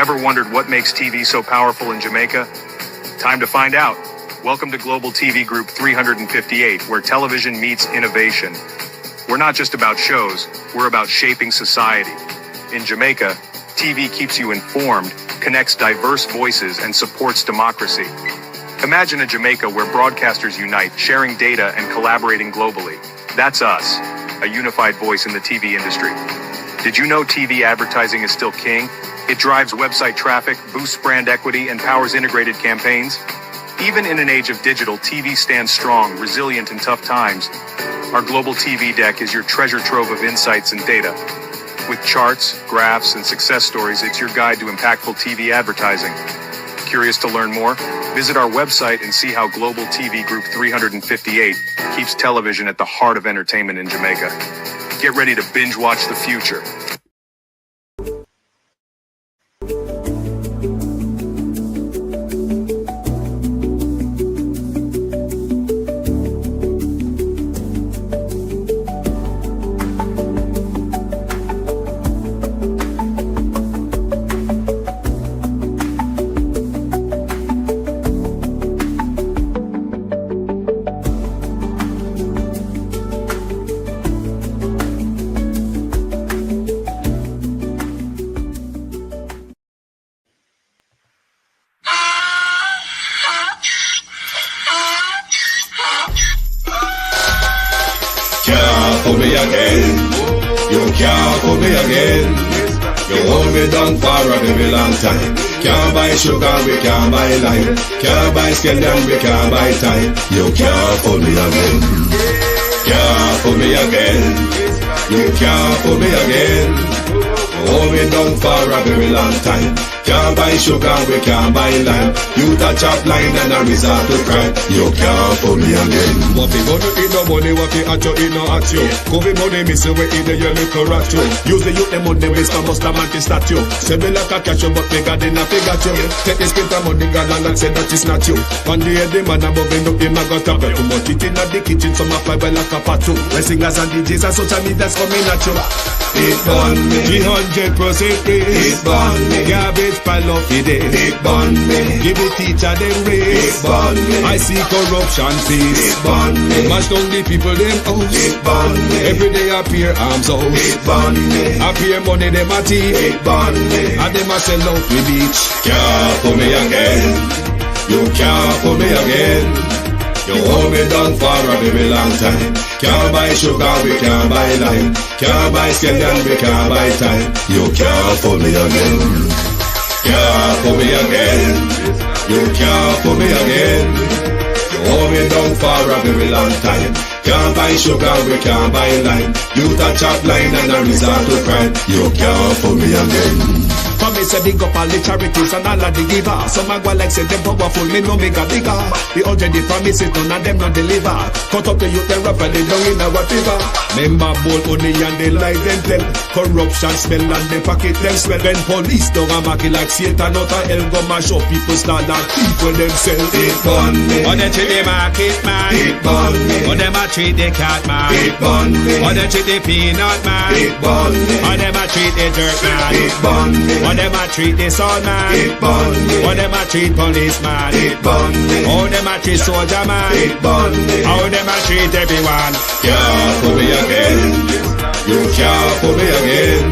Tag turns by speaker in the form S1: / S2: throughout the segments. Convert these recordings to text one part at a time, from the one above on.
S1: Ever wondered what makes TV so powerful in Jamaica? Time to find out. Welcome to Global TV Group 358, where television meets innovation. We're not just about shows, we're about shaping society. In Jamaica, TV keeps you informed, connects diverse voices, and supports democracy. Imagine a Jamaica where broadcasters unite, sharing data and collaborating globally. That's us, a unified voice in the TV industry. Did you know TV advertising is still king? It drives website traffic, boosts brand equity, and powers integrated campaigns. Even in an age of digital, TV stands strong, resilient in tough times. Our global TV deck is your treasure trove of insights and data. With charts, graphs, and success stories, it's your guide to impactful TV advertising. Curious to learn more? Visit our website and see how Global TV Group 358 keeps television at the heart of entertainment in Jamaica. Get ready to binge watch the future.
S2: For me again, you can't for me again. You hold me down for a very long time. Can't buy sugar, we can't buy lime. Can't buy scallion, we can't buy time. You can't for me again. Can't for me again. You can't for me again. Hold me down for a very long time. Can't buy sugar, we can't buy lime. You touch up line and I resort to crime. You can't for me again.
S3: What we gonna eat no money, what we at you, eat no at you. COVID money, me say we eat the your little rat you. Use the youth, them on them waste, must have anti-statue. Say me like a catch you, but me got in a figure you. Take the spit of money, gal and say that is not you. One day the man above end up him, I got a bet. Too much it in the kitchen, some fly well like a patu. My singers and DJs and social media's coming at you.
S2: It burn me,
S3: 300% raise.
S2: it burn me,
S3: Garbage pile of the day.
S2: it burn me,
S3: Give the teacher them
S2: it
S3: raise.
S2: burn me,
S3: I see corruption
S2: it
S3: face.
S2: burn me,
S3: Mash down the people them house.
S2: it burn me,
S3: Every day appear arms out.
S2: it burn me,
S3: Appear money them a thief.
S2: it burn me.
S3: And them a sell out the beach.
S2: Can't for me again. You can't for me again. You hold me down for a very long time. Can't buy sugar, we can't buy lime. Can't buy scallion, we can't buy time. You can't for me again. Can't for me again. You can't for me again. You hold me down for a very long time. Can't buy sugar, we can't buy lime. You touch up line and I resort to crime. You can't for me again.
S3: Come me say big up all the charities and all of the givers. Some a go like say them powerful, me no make a bigger. The already promises, none of them not deliver. Cut up the youth, them rap and they down in our river. Member bowl money and they lie them tell. Corruption smell and they pocket them swell. When police don't a market like Satan out of hell, go mash up people start and thief for themselves.
S2: It burn me,
S3: On the treat the market man.
S2: it burn me,
S3: On them a treat the cat man.
S2: it burn me,
S3: On them treat the peanut man.
S2: it burn me,
S3: On them a treat the dirt man.
S2: it burn me,
S3: On them a treat the soul man.
S2: it burn me,
S3: How them a treat policeman.
S2: it burn me,
S3: How them a treat soldier man.
S2: it burn me.
S3: How them a treat everyone.
S2: Can't for me again. You can't for me again.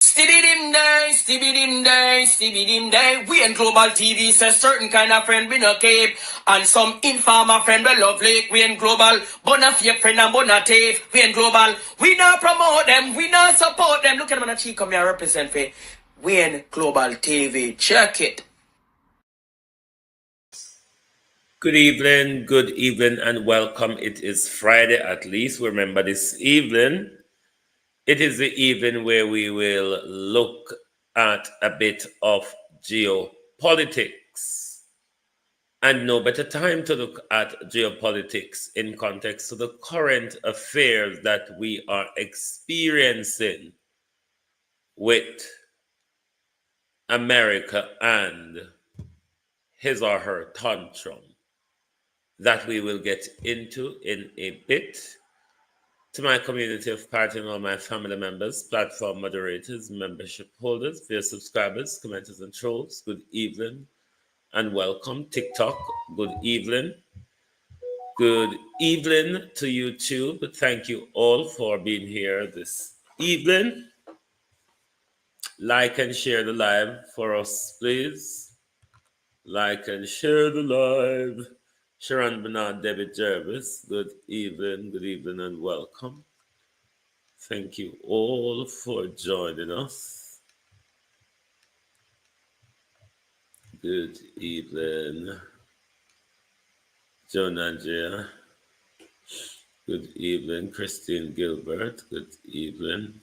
S4: Stibbidim day, stibbidim day, stibbidim day. We in Global TV say certain kind of friend we no keep. And some informer friend we love like. We in Global, bona fake friend and bona thief. We in Global, we not promote them, we not support them. Look at them on a cheek come here represent for. We in Global TV. Check it.
S5: Good evening, and welcome. It is Friday at least. Remember this evening, it is the evening where we will look at a bit of geopolitics. And no better time to look at geopolitics in context to the current affairs that we are experiencing with America and his or her tantrum that we will get into in a bit. To my community of party and all my family members, platform moderators, membership holders, dear subscribers, commenters, and trolls, good evening and welcome. TikTok, good evening. Good evening to YouTube. Thank you all for being here this evening. Like and share the live for us, please. Like and share the live. Sharon Bernard, David Jervis, good evening, and welcome. Thank you all for joining us. Good evening, Joan Andrea. Good evening, Christine Gilbert. Good evening,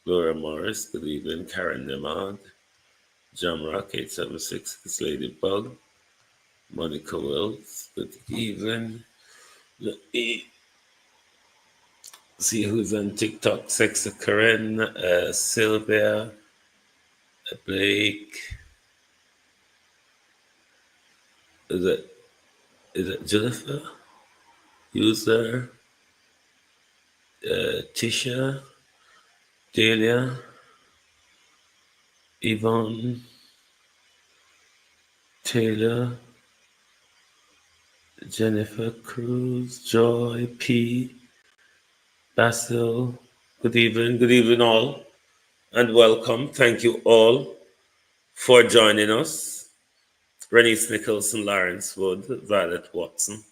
S5: Laura Morris. Good evening, Karen Nemad. Jamrock 876, this Ladybug. Monica Wells. Good evening. Let me see who's on TikTok. Sexa Karen, Sylvia, Blake. Is it Jennifer? User, Tisha, Delia, Yvonne, Taylor, Jennifer Cruz, Joy, P, Basil. Good evening all, and welcome. Thank you all for joining us. Renice Nicholson, Lawrence Wood, Violet Watson.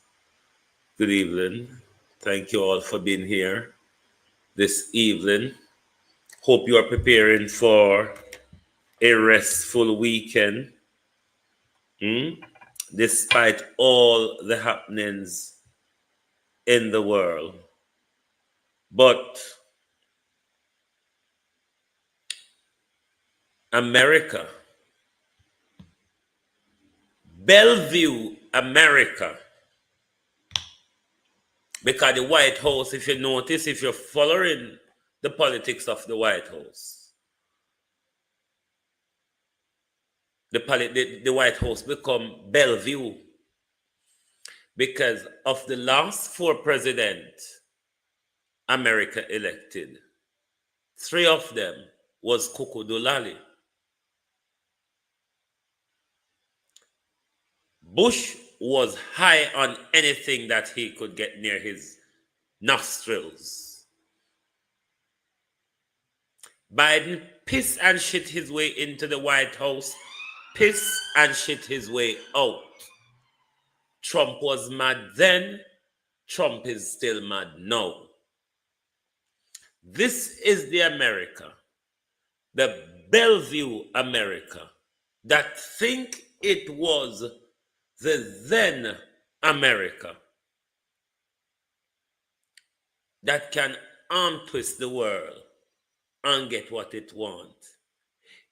S5: Good evening. Thank you all for being here this evening. Hope you are preparing for a restful weekend, despite all the happenings in the world. But America, Bellevue, America, because the White House, if you notice, if you're following the politics of the White House, the White House become Bellevue because of the last 4 presidents America elected. 3 of them was Kuku. Bush was high on anything that he could get near his nostrils. Biden pissed and shit his way into the White House, pissed and shit his way out. Trump was mad then, Trump is still mad now. This is the America, the Bellevue America, that think it was the then America that can arm twist the world and get what it wants.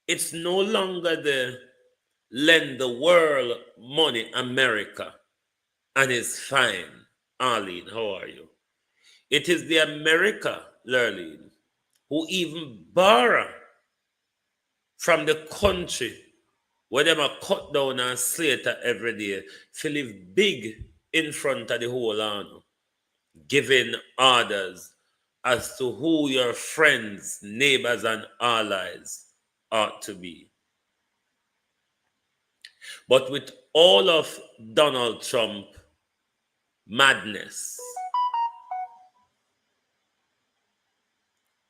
S5: It's no longer the lend the world money America and it's fine. Arlene, how are you? It is the America, Lurleen, who even borrow from the country where them are cut down and slater every day to live big in front of the whole army, giving orders as to who your friends, neighbors, and allies ought to be. But with all of Donald Trump madness,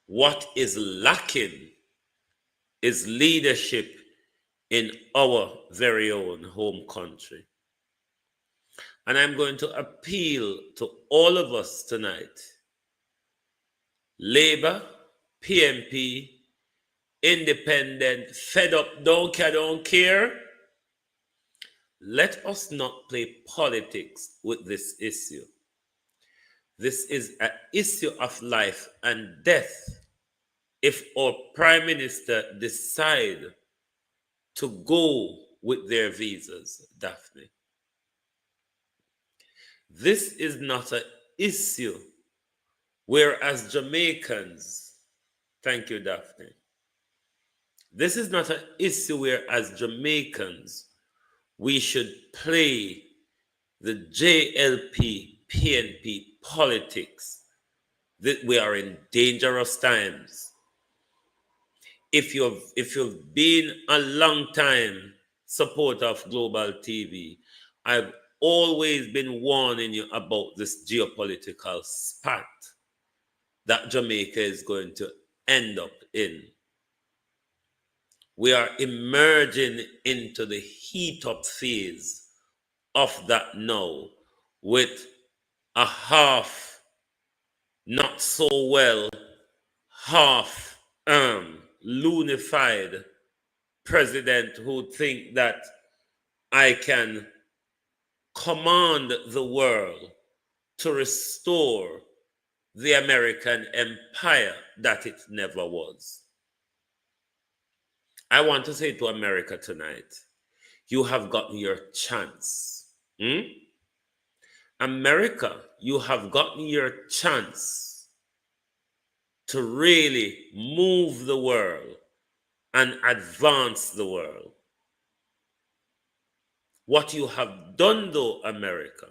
S5: what is lacking is leadership in our very own home country. And I'm going to appeal to all of us tonight. Labour, PMP, Independent, Fed Up, Don't Care. Let us not play politics with this issue. This is an issue of life and death. If our Prime Minister decide to go with their visas, Daphne. This is not an issue where as Jamaicans, thank you, Daphne. This is not an issue where as Jamaicans, we should play the JLP, PNP politics that we are in dangerous times. If you've been a long time supporter of Global TV, I've always been warning you about this geopolitical spat that Jamaica is going to end up in. We are emerging into the heat up phase of that now, with a half not so well, half loonified president who think that I can command the world to restore the American empire that it never was. I want to say to America tonight, you have gotten your chance. America, you have gotten your chance to really move the world and advance the world. What you have done, though, America,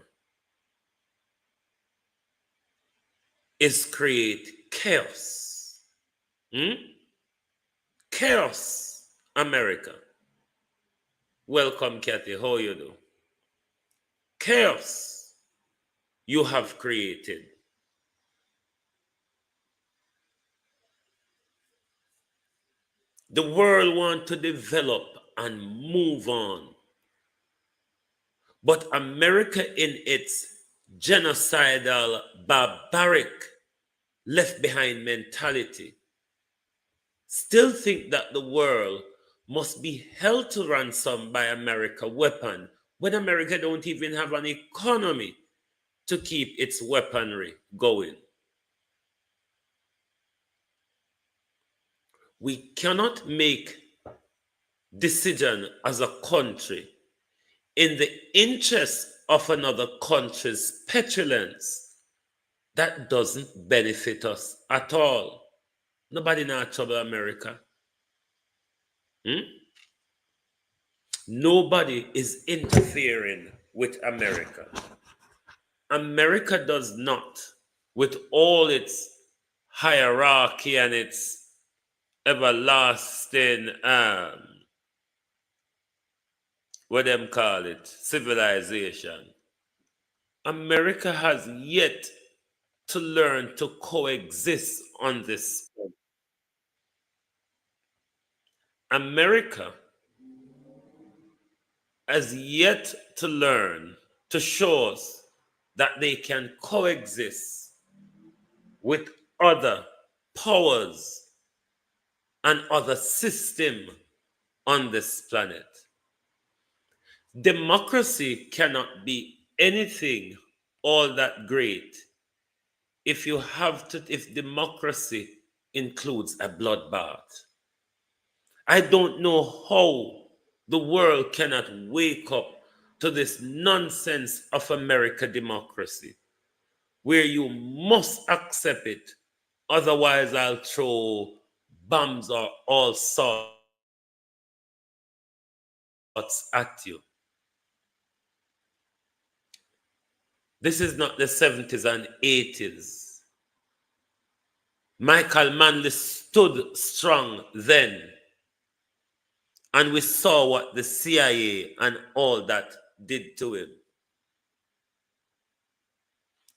S5: is create chaos. Chaos, America. Welcome, Kathy. How you do? Chaos you have created. The world wants to develop and move on. But America, in its genocidal, barbaric, left behind mentality, still think that the world must be held to ransom by America weapon, when America don't even have an economy to keep its weaponry going. We cannot make decision as a country in the interest of another country's petulance that doesn't benefit us at all. Nobody not trouble America. Nobody is interfering with America. America does not, with all its hierarchy and its everlasting, what them call it, civilization. America has yet to learn to coexist on this. America has yet to learn to show us that they can coexist with other powers and other systems on this planet. Democracy cannot be anything all that great if democracy includes a bloodbath. I don't know how the world cannot wake up to this nonsense of American democracy, where you must accept it, otherwise I'll throw bombs or all sorts at you. This is not the 70s and 80s. Michael Manley stood strong then, and we saw what the CIA and all that did to him.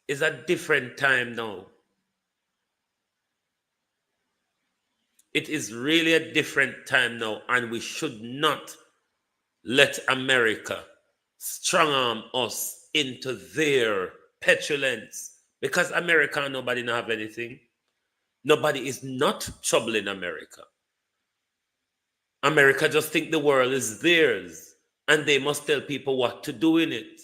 S5: It's a different time now. It is really a different time now, and we should not let America strong arm us into their petulance, because America and nobody don't have anything. Nobody is not troubling America. America just think the world is theirs, and they must tell people what to do in it.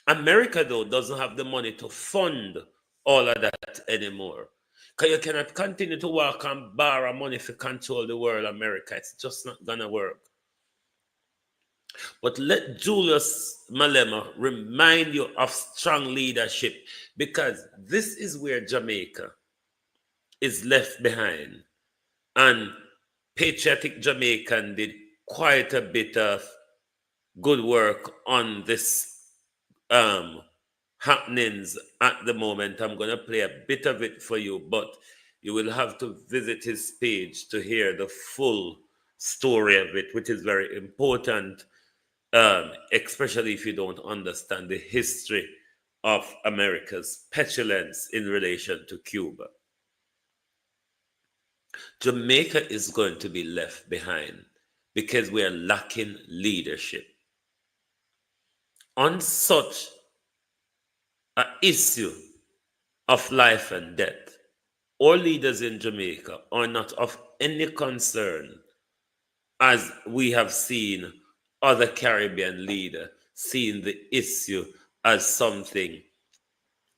S5: America, though, doesn't have the money to fund all of that anymore. Because you cannot continue to walk and borrow money to control the world, America. It's just not going to work. But let Julius Malema remind you of strong leadership, because this is where Jamaica is left behind. And patriotic Jamaican did quite a bit of good work on this happenings at the moment. I'm going to play a bit of it for you, but you will have to visit his page to hear the full story of it, which is very important, especially if you don't understand the history of America's petulance in relation to Cuba. Jamaica is going to be left behind because we are lacking leadership. On such an issue of life and death, all leaders in Jamaica are not of any concern, as we have seen other Caribbean leaders seeing the issue as something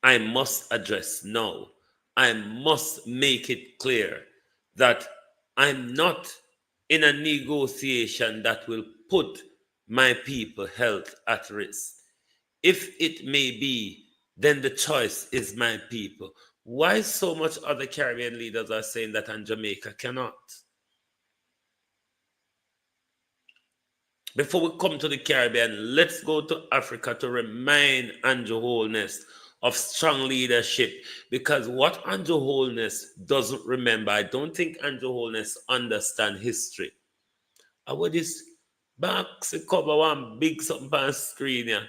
S5: I must address now. I must make it clear that I'm not in a negotiation that will put my people's health at risk. If it may be, then the choice is my people. Why so much other Caribbean leaders are saying that and Jamaica cannot? Before we come to the Caribbean, let's go to Africa to remind Andrew Holness of strong leadership, because what Andrew Holness doesn't remember, I don't think Andrew Holness understands history. I would just box the cover one big something on screen here.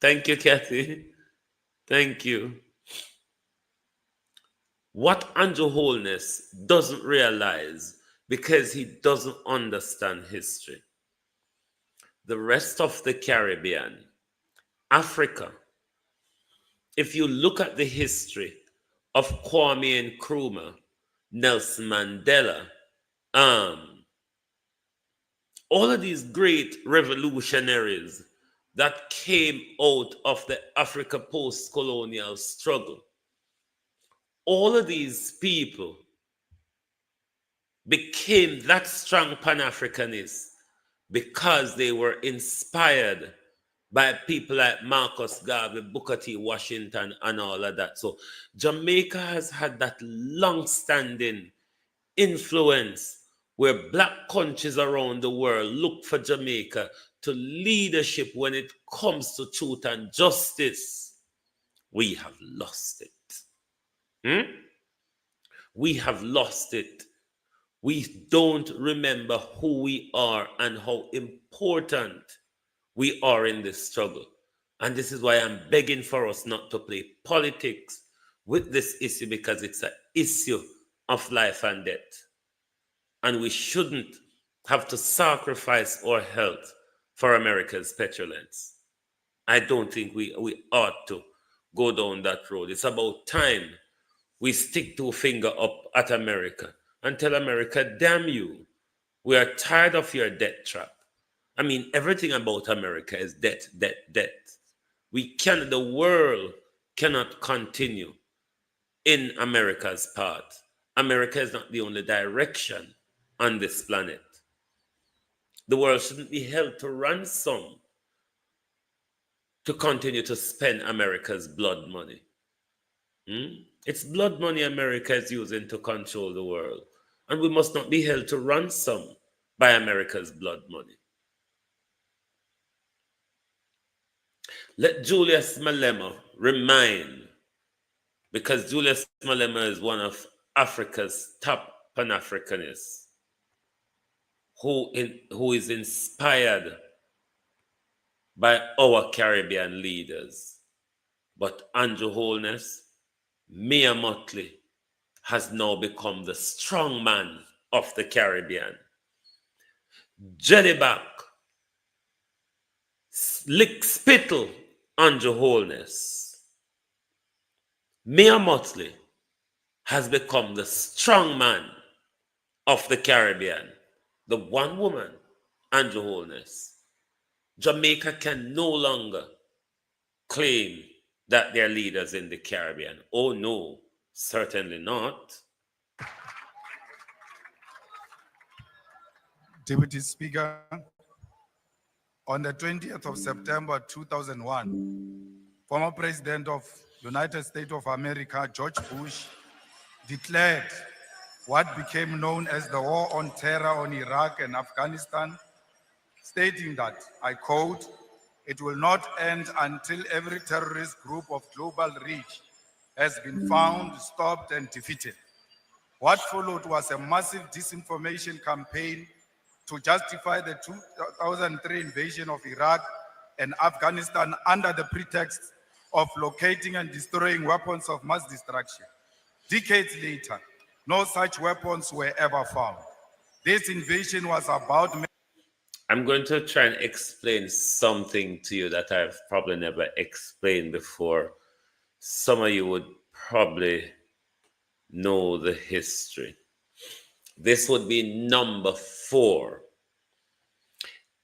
S5: Thank you, Kathy. Thank you. What Andrew Holness doesn't realize, because he doesn't understand history, the rest of the Caribbean, Africa, if you look at the history of Kwame Nkrumah, Nelson Mandela, all of these great revolutionaries that came out of the Africa post-colonial struggle, all of these people became that strong Pan-Africanists because they were inspired by people like Marcus Garvey, Booker T. Washington, and all of that. So Jamaica has had that long-standing influence where black countries around the world look for Jamaica to leadership when it comes to truth and justice. We have lost it. We have lost it. We don't remember who we are and how important we are in this struggle. And this is why I'm begging for us not to play politics with this issue, because it's an issue of life and death. And we shouldn't have to sacrifice our health for America's petulance. I don't think we ought to go down that road. It's about time we stick two fingers up at America and tell America, damn you, we are tired of your debt trap. I mean, everything about America is debt, debt, debt. The world cannot continue in America's path. America is not the only direction on this planet. The world shouldn't be held to ransom to continue to spend America's blood money. It's blood money America is using to control the world. And we must not be held to ransom by America's blood money. Let Julius Malema remind, because Julius Malema is one of Africa's top Pan-Africanists, who is inspired by our Caribbean leaders. But Andrew Holness, Mia Motley, has now become the strong man of the Caribbean. Jellyback, Lick Spittle, Andrew Holness. Mia Motley has become the strong man of the Caribbean. The one woman, Andrew Holness. Jamaica can no longer claim that they're leaders in the Caribbean. Oh no, certainly not.
S6: Deputy Speaker, on the 20th of September 2001, former President of United States of America, George Bush, declared what became known as the War on Terror on Iraq and Afghanistan, stating that, I quote, It will not end until every terrorist group of global reach has been found, stopped, and defeated. What followed was a massive disinformation campaign to justify the 2003 invasion of Iraq and Afghanistan under the pretext of locating and destroying weapons of mass destruction. Decades later, no such weapons were ever found. This invasion was about...
S5: I'm going to try and explain something to you that I've probably never explained before. Some of you would probably know the history. This would be number 4.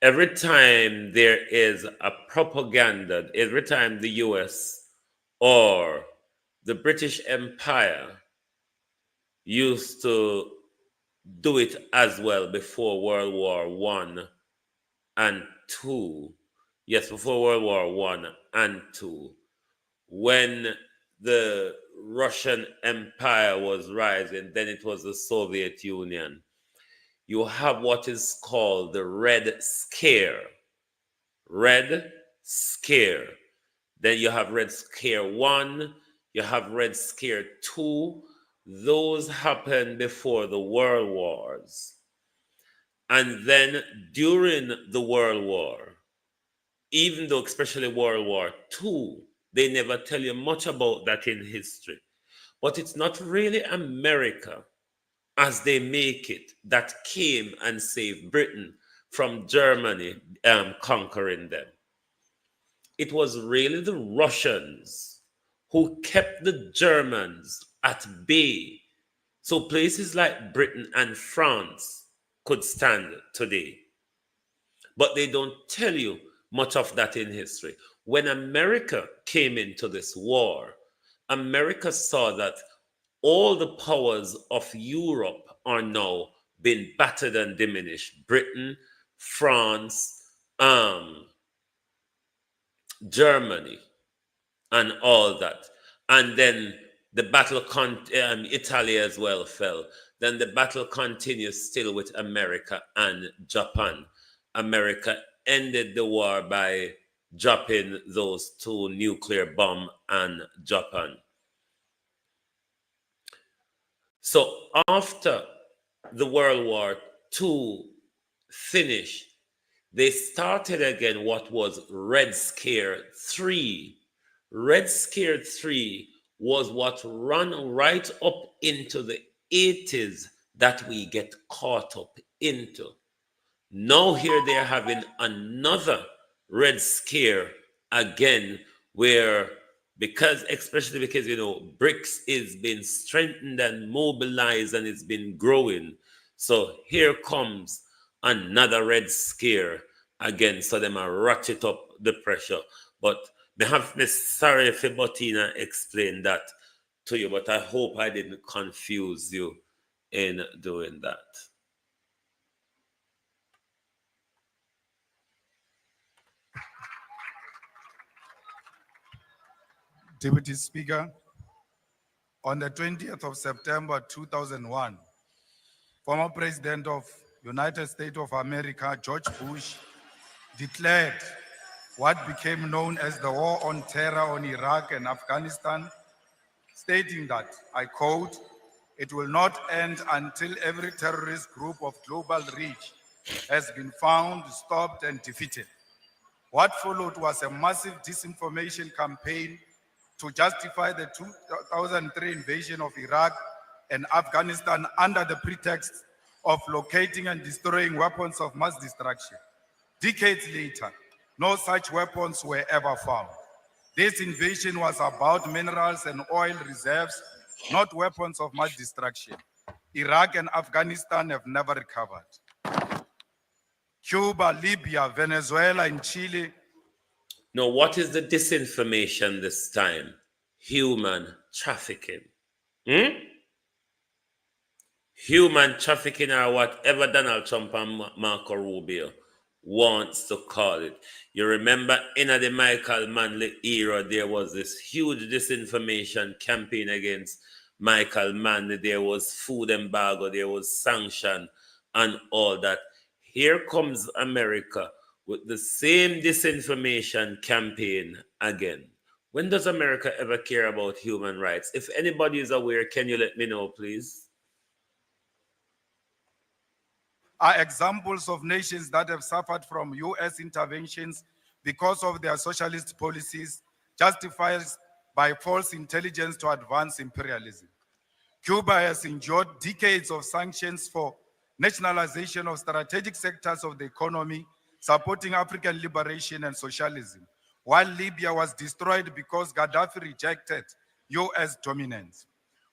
S5: Every time there is a propaganda, every time the US or the British Empire used to do it as well before World War I and II. Yes, before World War I and II. When the Russian Empire was rising, then it was the Soviet Union. You have what is called the Red Scare. Red Scare. Then you have Red Scare 1, you have Red Scare 2. Those happened before the World Wars. And then during the World War, even though especially World War II, they never tell you much about that in history. But it's not really America, as they make it, that came and saved Britain from Germany conquering them. It was really the Russians who kept the Germans at bay. So places like Britain and France could stand today. But they don't tell you much of that in history. When America came into this war, America saw that all the powers of Europe are now being battered and diminished. Britain, France, Germany, and all that. And then the battle, Italy as well fell. Then the battle continues still with America and Japan. America ended the war by dropping those 2 nuclear bombs on Japan. So after the World War II finished, they started again what was Red Scare 3. Red Scare 3 was what ran right up into the 80s that we get caught up into. Now here they're having another Red Scare again, where especially because, BRICS is being strengthened and mobilized and it's been growing. So here comes another Red Scare again. So them are ratchet up the pressure. But sorry if Bettina explained that to you, but I hope I didn't confuse you in doing that.
S6: Deputy Speaker, on the 20th of September 2001, former President of United States of America, George Bush, declared what became known as the War on Terror on Iraq and Afghanistan, stating that, I quote, "It will not end until every terrorist group of global reach has been found, stopped, and defeated." What followed was a massive disinformation campaign to justify the 2003 invasion of Iraq and Afghanistan under the pretext of locating and destroying weapons of mass destruction. Decades later, no such weapons were ever found. This invasion was about minerals and oil reserves, not weapons of mass destruction. Iraq and Afghanistan have never recovered. Cuba, Libya, Venezuela, and Chile.
S5: Now, what is the disinformation this time? Human trafficking. Human trafficking, or whatever Donald Trump and Marco Rubio wants to call it. You remember in the Michael Manley era, there was this huge disinformation campaign against Michael Manley. There was food embargo, there was sanction and all that. Here comes America with the same disinformation campaign again. When does America ever care about human rights? If anybody is aware, can you let me know, please?
S6: Are examples of nations that have suffered from US interventions because of their socialist policies, justified by false intelligence to advance imperialism. Cuba has endured decades of sanctions for nationalization of strategic sectors of the economy, supporting African liberation and socialism, while Libya was destroyed because Gaddafi rejected US dominance.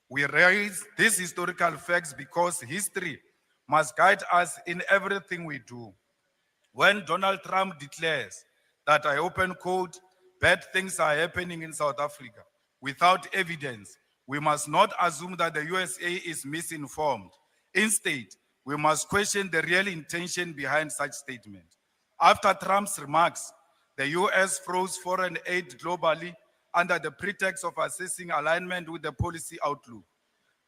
S6: We raise these historical facts because history must guide us in everything we do. When Donald Trump declares that, I open quote, bad things are happening in South Africa without evidence, we must not assume that the USA is misinformed. Instead, we must question the real intention behind such statement. After Trump's remarks, the US froze foreign aid globally under the pretext of assessing alignment with the policy outlook.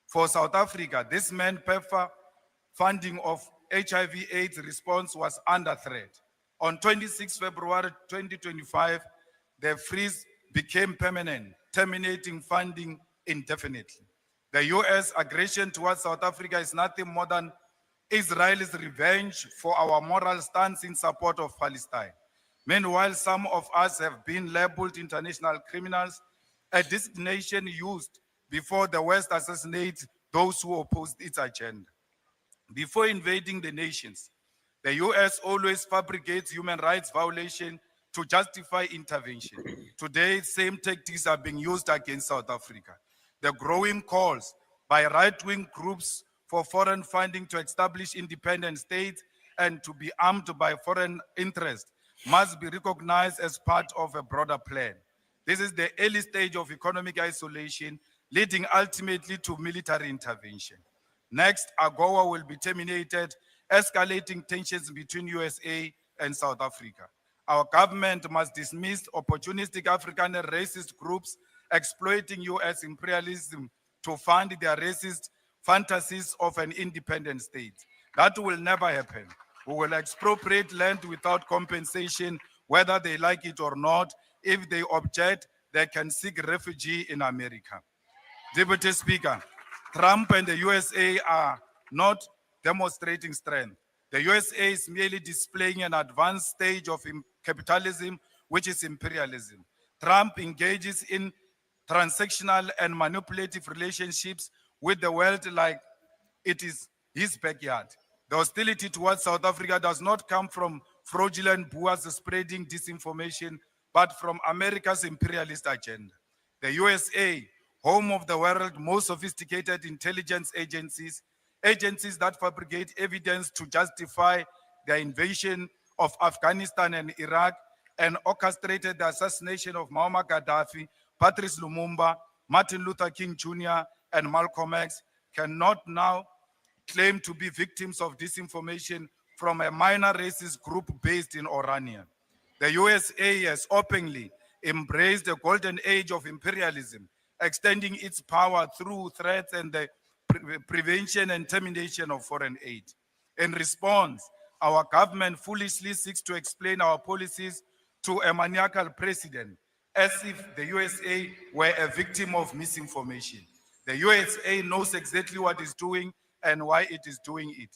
S6: For South Africa, this meant PEPFAR funding of HIV/AIDS response was under threat. On 26 February 2025, the freeze became permanent, terminating funding indefinitely. The US aggression towards South Africa is nothing more than Israel's revenge for our moral stance in support of Palestine. Meanwhile, some of us have been labeled international criminals, a designation used before the West assassinates those who opposed its agenda. Before invading the nations, the US always fabricates human rights violation to justify intervention. Today, same tactics are being used against South Africa. The growing calls by right-wing groups for foreign funding to establish independent states and to be armed by foreign interests must be recognized as part of a broader plan. This is the early stage of economic isolation, leading ultimately to military intervention. Next, AGOA will be terminated, escalating tensions between USA and South Africa. Our government must dismiss opportunistic African and racist groups exploiting US imperialism to fund their racist fantasies of an independent state. That will never happen. We will expropriate land without compensation, whether they like it or not. If they object, they can seek refuge in America. Deputy Speaker, Trump and the USA are not demonstrating strength. The USA is merely displaying an advanced stage of capitalism, which is imperialism. Trump engages in transactional and manipulative relationships with the world like it is his backyard. The hostility towards South Africa does not come from fraudulent boers spreading disinformation, but from America's imperialist agenda. The USA, home of the world's most sophisticated intelligence agencies, agencies that fabricate evidence to justify the invasion of Afghanistan and Iraq, and orchestrated the assassination of Muammar Gaddafi, Patrice Lumumba, Martin Luther King Jr., and Malcolm X, cannot now claim to be victims of disinformation from a minor racist group based in Orania. The USA has openly embraced the golden age of imperialism, extending its power through threats and the prevention and termination of foreign aid. In response, our government foolishly seeks to explain our policies to a maniacal president, as if the USA were a victim of misinformation. The USA knows exactly what it's doing and why it is doing it.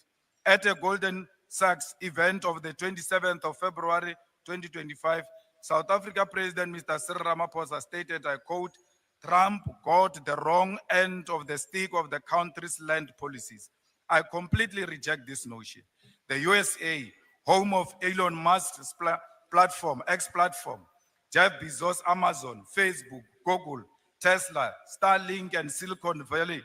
S6: At a Golden Sachs event of the 27th of February 2025, South Africa President Mr. Cyril Ramaphosa stated, I quote, Trump got the wrong end of the stick of the country's land policies. I completely reject this notion. The USA, home of Elon Musk's platform, X platform, Jeff Bezos, Amazon, Facebook, Google, Tesla, Starlink, and Silicon Valley,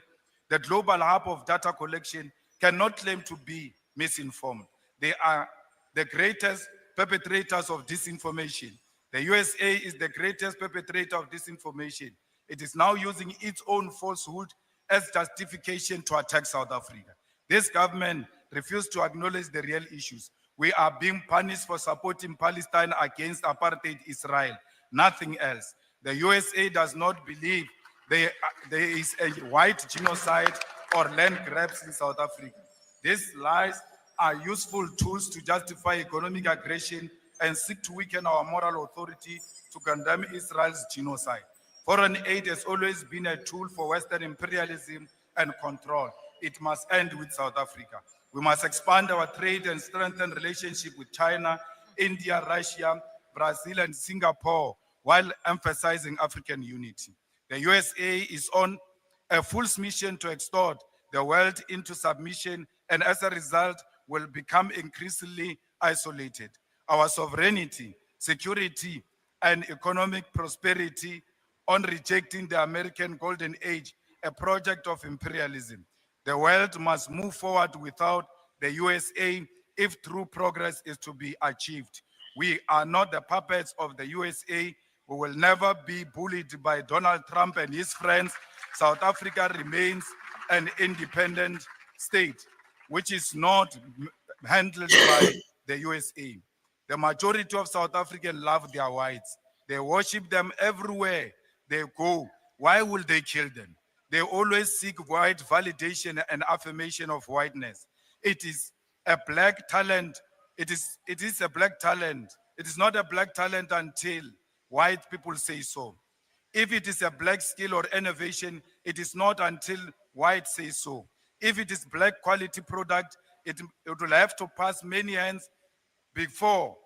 S6: the global hub of data collection, cannot claim to be misinformed. They are the greatest perpetrators of disinformation. The USA is the greatest perpetrator of disinformation. It is now using its own falsehood as justification to attack South Africa. This government refused to acknowledge the real issues. We are being punished for supporting Palestine against apartheid Israel, nothing else. The USA does not believe there is a white genocide or land grabs in South Africa. These lies are useful tools to justify economic aggression and seek to weaken our moral authority to condemn Israel's genocide. Foreign aid has always been a tool for Western imperialism and control. It must end with South Africa. We must expand our trade and strengthen relationship with China, India, Russia, Brazil, and Singapore, while emphasizing African unity. The USA is on a full mission to extort the world into submission, and as a result, will become increasingly isolated. Our sovereignty, security, and economic prosperity on rejecting the American Golden Age, a project of imperialism. The world must move forward without the USA if true progress is to be achieved. We are not the puppets of the USA. We will never be bullied by Donald Trump and his friends. South Africa remains an independent state, which is not handled by the USA. The majority of South Africans love their whites. They worship them everywhere they go. Why will they kill them? They always seek white validation and affirmation of whiteness. It is a black talent. It is a black talent. It is not a black talent until white people say so. If it is a black skill or innovation, it is not until white say so. If it is black quality product, it will have to pass many hands before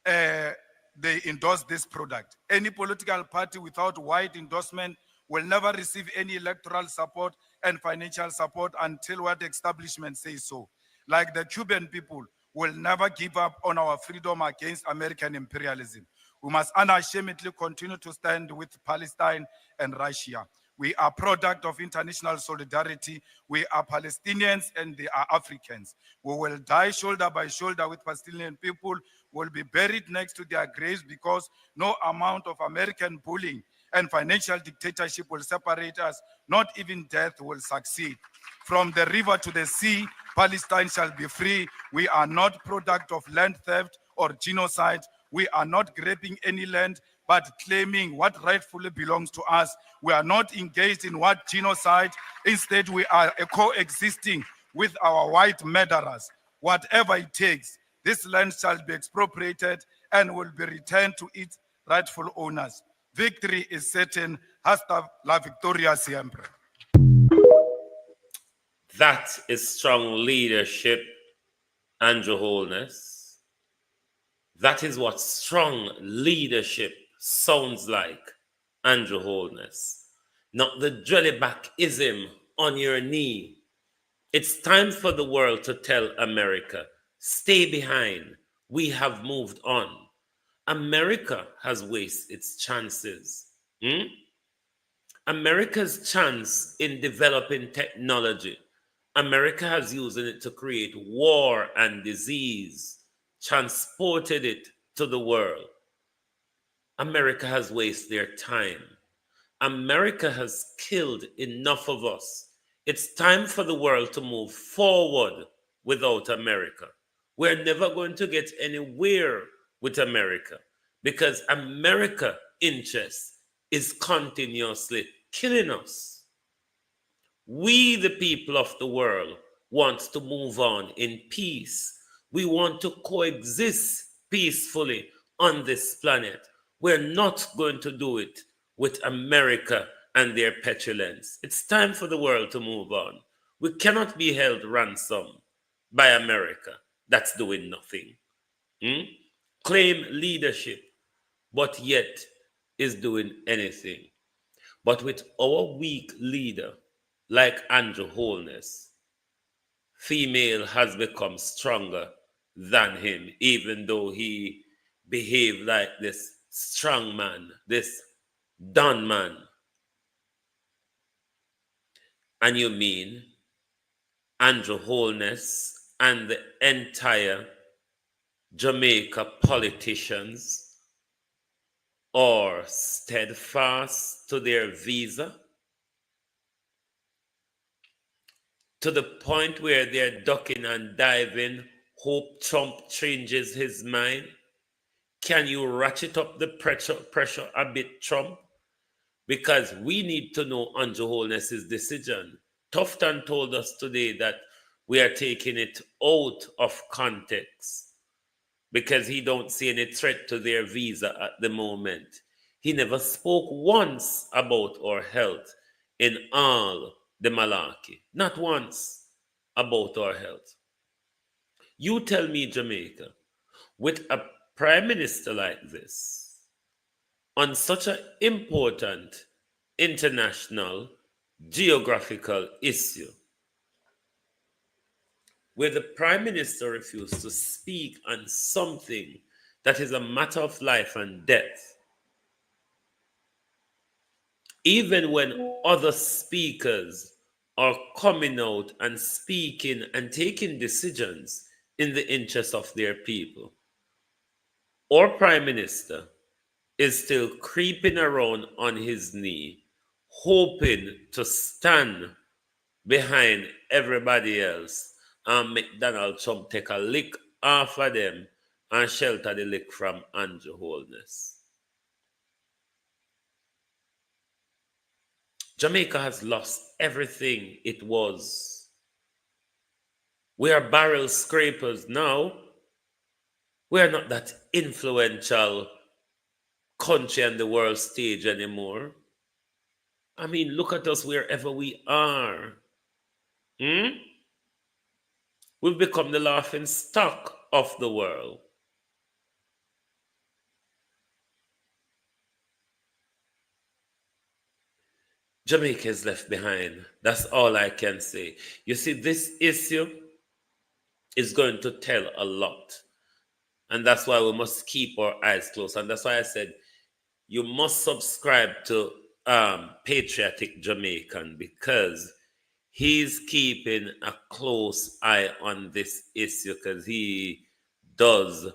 S6: they endorse this product. Any political party without white endorsement will never receive any electoral support and financial support until what establishment says so. Like the Cuban people will never give up on our freedom against American imperialism. We must unashamedly continue to stand with Palestine and Russia. We are product of international solidarity. We are Palestinians and they are Africans. We will die shoulder by shoulder with Palestinian people. Will be buried next to their graves because no amount of American bullying and financial dictatorship will separate us. Not even death will succeed. From the river to the sea, Palestine shall be free. We are not product of land theft or genocide. We are not grabbing any land, but claiming what rightfully belongs to us. We are not engaged in what genocide. Instead, we are coexisting with our white murderers. Whatever it takes, this land shall be expropriated and will be returned to its rightful owners. Victory is certain. Hasta la victoria siempre.
S5: That is strong leadership, Andrew Holness. That is what strong leadership sounds like, Andrew Holness. Not the jellybackism on your knee. It's time for the world to tell America, stay behind. We have moved on. America has wasted its chances. America's chance in developing technology, America has used it to create war and disease, transported it to the world. America has wasted their time. America has killed enough of us. It's time for the world to move forward without America. We're never going to get anywhere with America because America's interest is continuously killing us. We, the people of the world, want to move on in peace. We want to coexist peacefully on this planet. We're not going to do it with America and their petulance. It's time for the world to move on. We cannot be held ransom by America that's doing nothing. Claim leadership, but yet is doing anything. But with our weak leader, like Andrew Holness, female has become stronger than him, even though he behaved like this strong man, this done man. And you mean Andrew Holness and the entire Jamaica politicians are steadfast to their visa to the point where they're ducking and diving, hope Trump changes his mind? Can you ratchet up the pressure a bit, Trump? Because we need to know Andrew Holness's decision. Tufton told us today that we are taking it out of context because he don't see any threat to their visa at the moment. He never spoke once about our health in all the malarkey. Not once about our health. You tell me, Jamaica, with a prime minister like this, on such an important international geographical issue, where the prime minister refused to speak on something that is a matter of life and death, even when other speakers are coming out and speaking and taking decisions in the interest of their people, our prime minister is still creeping around on his knee, hoping to stand behind everybody else and make Donald Trump take a lick off of them and shelter the lick from Andrew Holness. Jamaica has lost everything it was. We are barrel scrapers now. We are not that influential country on the world stage anymore. I mean, look at us wherever we are. We've become the laughing stock of the world. Jamaica is left behind. That's all I can say. You see, this issue is going to tell a lot. And that's why we must keep our eyes closed. And that's why I said, you must subscribe to Patriotic Jamaican, because he's keeping a close eye on this issue, because he does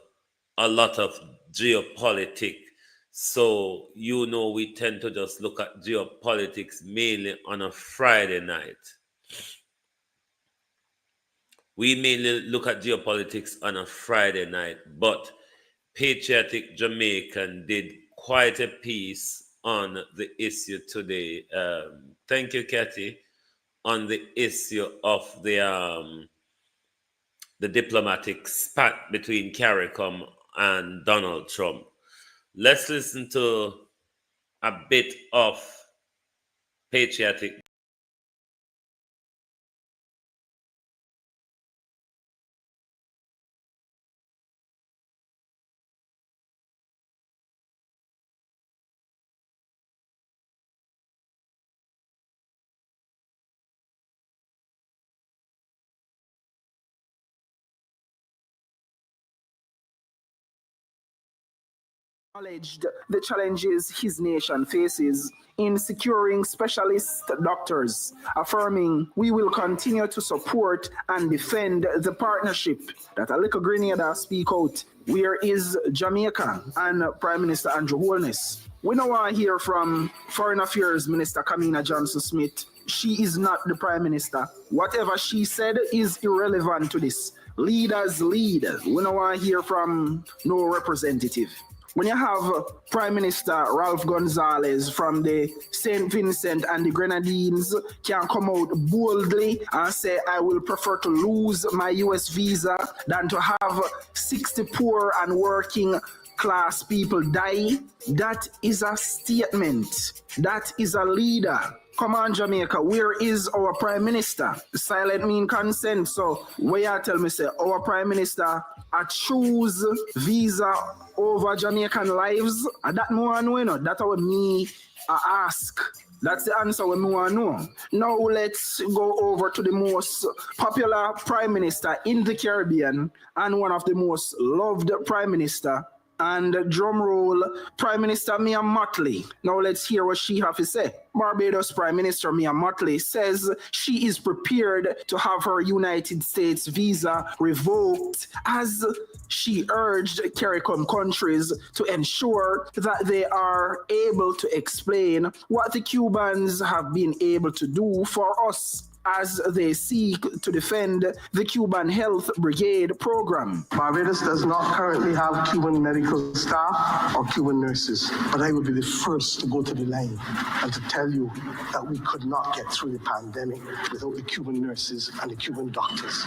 S5: a lot of geopolitics. So, we tend to just look at geopolitics mainly on a Friday night. We mainly look at geopolitics on a Friday night, but Patriotic Jamaican did quite a piece on the issue today. Thank you, Kathy, on the issue of the diplomatic spat between CARICOM and Donald Trump. Let's listen to a bit of Patriotic.
S7: Acknowledged the challenges his nation faces in securing specialist doctors, affirming we will continue to support and defend the partnership. That a little grenadier speak out. Where is Jamaica and Prime Minister Andrew Holness? We now want to hear from Foreign Affairs Minister Kamina Johnson-Smith. She is not the Prime Minister. Whatever she said is irrelevant to this. Leaders lead. We now want to hear from no representative. When you have Prime Minister Ralph Gonzalez from the St. Vincent and the Grenadines can come out boldly and say, I will prefer to lose my US visa than to have 60 poor and working class people die, that is a statement. That is a leader. Come on, Jamaica, where is our Prime Minister? Silent mean consent. So where you tell me, say, our Prime Minister I choose visa over Jamaican lives? And that no one know, that's what me ask. That's the answer we want to know. Now let's go over to the most popular Prime Minister in the Caribbean and one of the most loved Prime Minister. And drum roll, Prime Minister Mia Mottley. Now let's hear what she has to say. Barbados Prime Minister Mia Mottley says she is prepared to have her United States visa revoked, as she urged CARICOM countries to ensure that they are able to explain what the Cubans have been able to do for us as they seek to defend the Cuban Health Brigade program.
S8: Barbados does not currently have Cuban medical staff or Cuban nurses, but I will be the first to go to the line and to tell you that we could not get through the pandemic without the Cuban nurses and the Cuban doctors.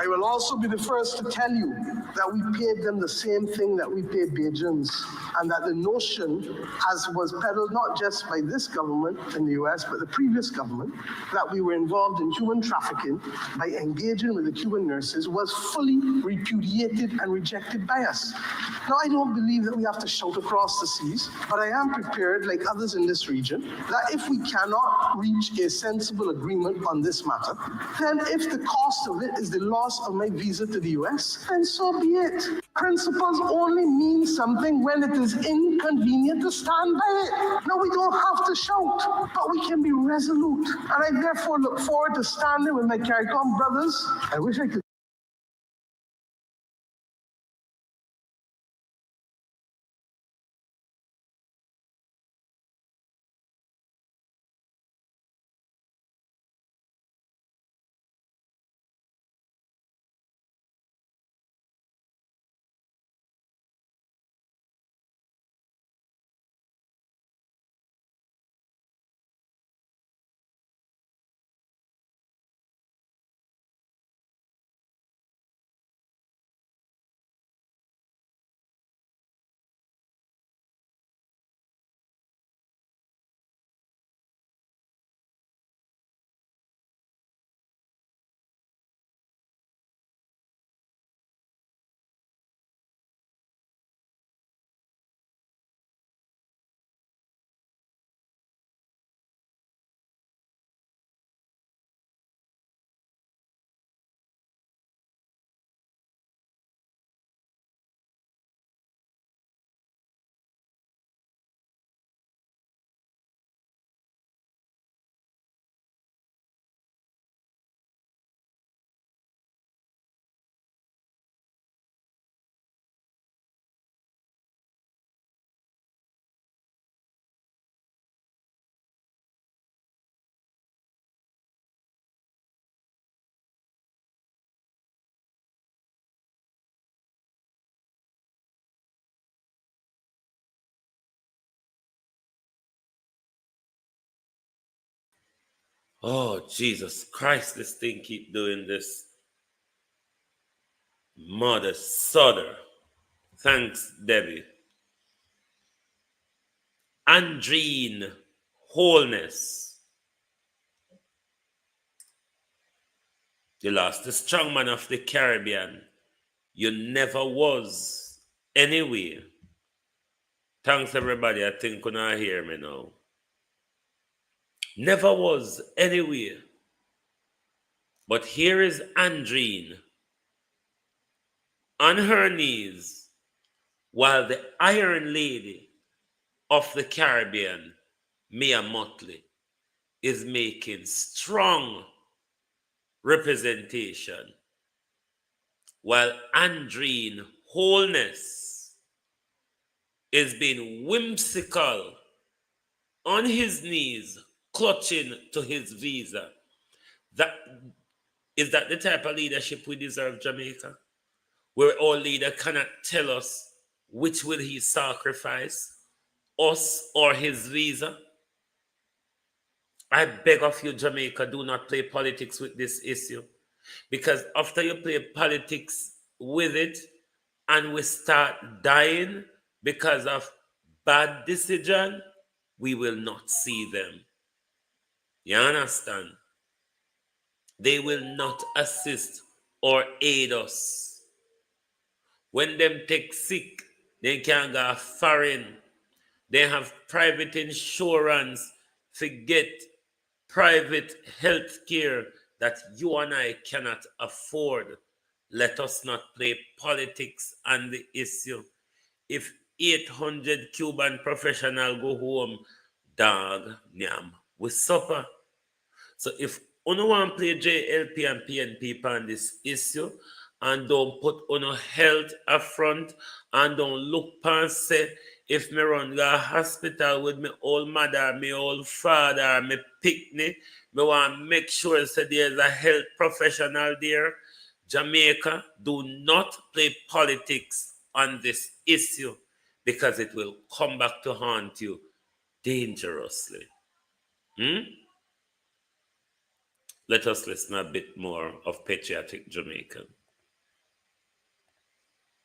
S8: I will also be the first to tell you that we paid them the same thing that we pay Bajans, and that the notion, as was peddled not just by this government in the US, but the previous government, that we were involved in human trafficking by engaging with the Cuban nurses was fully repudiated and rejected by us. Now, I don't believe that we have to shout across the seas, but I am prepared, like others in this region, that if we cannot reach a sensible agreement on this matter, then if the cost of it is the loss of my visa to the US, then so be it. Principles only mean something when it is inconvenient to stand by it. No, we don't have to shout, but we can be resolute. And I therefore look forward to standing with my CARICOM brothers. I wish I could.
S5: Oh, Jesus Christ, this thing keep doing this. Mother Sodder. Thanks, Debbie. Andreen Wholeness. You lost the strong man of the Caribbean. You never was anywhere. Thanks, everybody. I think you not hear me now. Never was anywhere. But here is Andreen on her knees while the Iron Lady of the Caribbean, Mia Motley, is making strong representation, while Andreen Wholeness is being whimsical on his knees, clutching to his visa. Is that the type of leadership we deserve, Jamaica? Where our leader cannot tell us which will he sacrifice, us or his visa? I beg of you, Jamaica, do not play politics with this issue. Because after you play politics with it and we start dying because of bad decision, we will not see them. You understand? They will not assist or aid us. When them take sick, they can go foreign. They have private insurance to get private health care that you and I cannot afford. Let us not play politics on the issue. If 800 Cuban professionals go home, dog, nyam, we suffer. So if you want to play JLP and PNP on this issue, and don't put on health up front, and don't look past say, if me run the hospital with my old mother, my old father, my picnic, me want to make sure say there's a health professional there. Jamaica, do not play politics on this issue because it will come back to haunt you dangerously. Let us listen a bit more of patriotic Jamaican.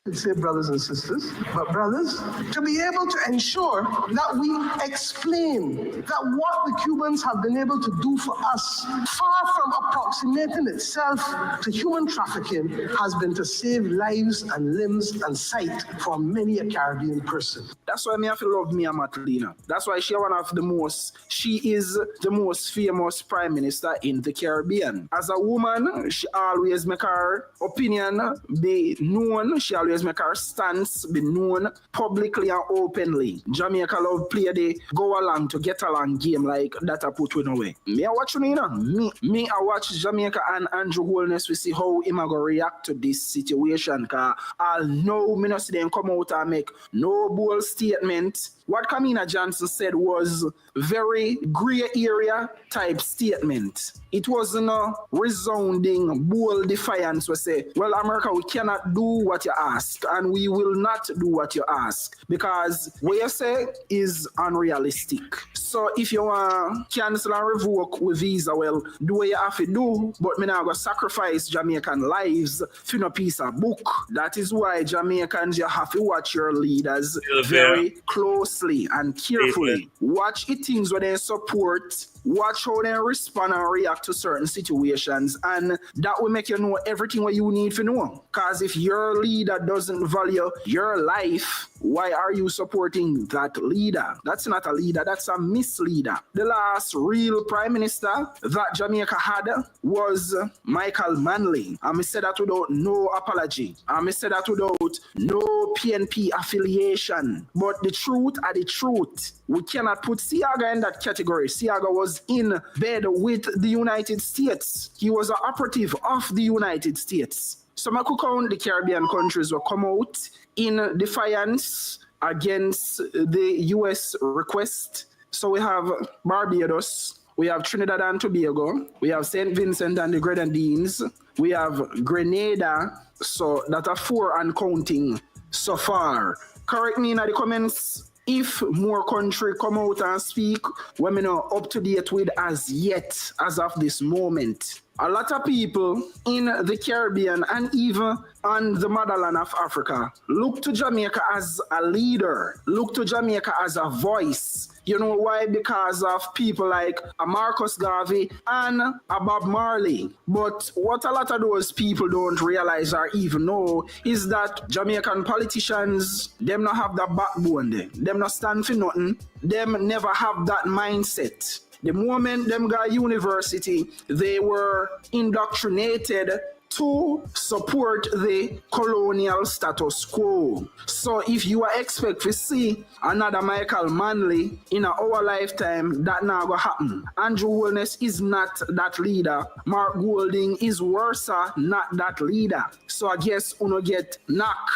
S8: I'd say brothers and sisters, but brothers, to be able to ensure that we explain that what the Cubans have been able to do for us, far from approximating itself to human trafficking, has been to save lives and limbs and sight for many a Caribbean person.
S7: That's why me have to love Mia Matalina. That's why she is the most famous prime minister in the Caribbean. As a woman, she always make her opinion be known. She always make her stance be known publicly and openly. Jamaica love play the go along to get along game like that I put with away. Me I watch me I watch Jamaica and Andrew Holness. We see how him go react to this situation. Cause I'll know me not see them come out and make no bold statement. What Kamina Johnson said was very gray area type statement. It wasn't a resounding, bold defiance. We say, well, America, we cannot do what you ask, and we will not do what you ask, because what you say is unrealistic. So if you want to cancel and revoke with visa, well, do what you have to do, but me not going to sacrifice Jamaican lives for no piece of book. That is why Jamaicans, you have to watch your leaders very closely and carefully. Watch the things where they support, watch how they respond and react to certain situations, and that will make you know everything what you need to know. Because if your leader doesn't value your life, why are you supporting that leader? That's not a leader, that's a misleader. The last real prime minister that Jamaica had was Michael Manley. And I said that without no apology. And I said that without no PNP affiliation. But the truth are the truth. We cannot put Siaga in that category. Siaga was in bed with the United States. He was an operative of the United States. So I could count the Caribbean countries will come out in defiance against the U.S. request. So we have Barbados, we have Trinidad and Tobago, we have St. Vincent and the Grenadines, we have Grenada, so that are 4 and counting so far. Correct me in the comments if more country come out and speak, when me not up to date with as yet, as of this moment. A lot of people in the Caribbean and even on the motherland of Africa look to Jamaica as a leader, look to Jamaica as a voice. You know why? Because of people like a Marcus Garvey and a Bob Marley. But what a lot of those people don't realize or even know is that Jamaican politicians, them not have that backbone there. Them not stand for nothing. Them never have that mindset. The moment them got university, they were indoctrinated to support the colonial status quo. So if you are expect to see another Michael Manley in our lifetime, that not gonna happen. Andrew Holness is not that leader. Mark Golding is worse, not that leader. So I guess uno get knock.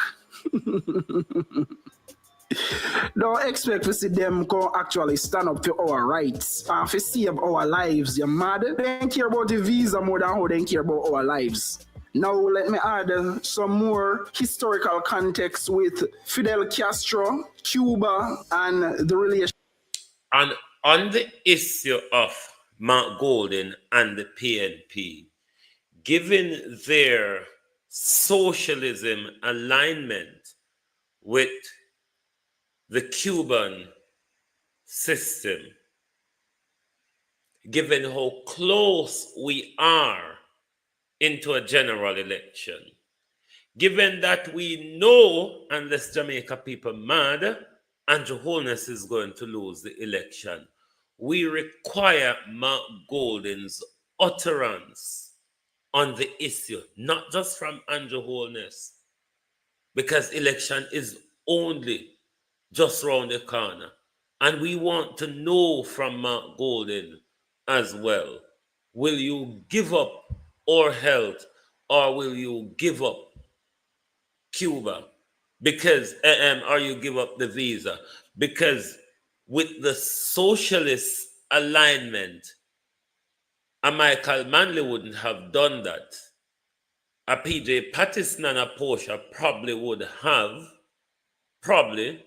S7: Don't expect to see them go actually stand up to our rights and to save our lives. You're mad? They don't care about the visa more than how they care about our lives. Now let me add some more historical context with Fidel Castro, Cuba, and the relation.
S5: And on the issue of Mark Golding and the PNP, given their socialism alignment with the Cuban system, given how close we are into a general election, given that we know, unless Jamaica people mad, Andrew Holness is going to lose the election, we require Mark Golding's utterance on the issue, not just from Andrew Holness, because election is only just round the corner. And we want to know from Mark Golding as well, will you give up our health or will you give up Cuba? Because, or you give up the visa? Because with the socialist alignment, a Michael Manley wouldn't have done that. A PJ Patterson and a Portia probably would have, probably,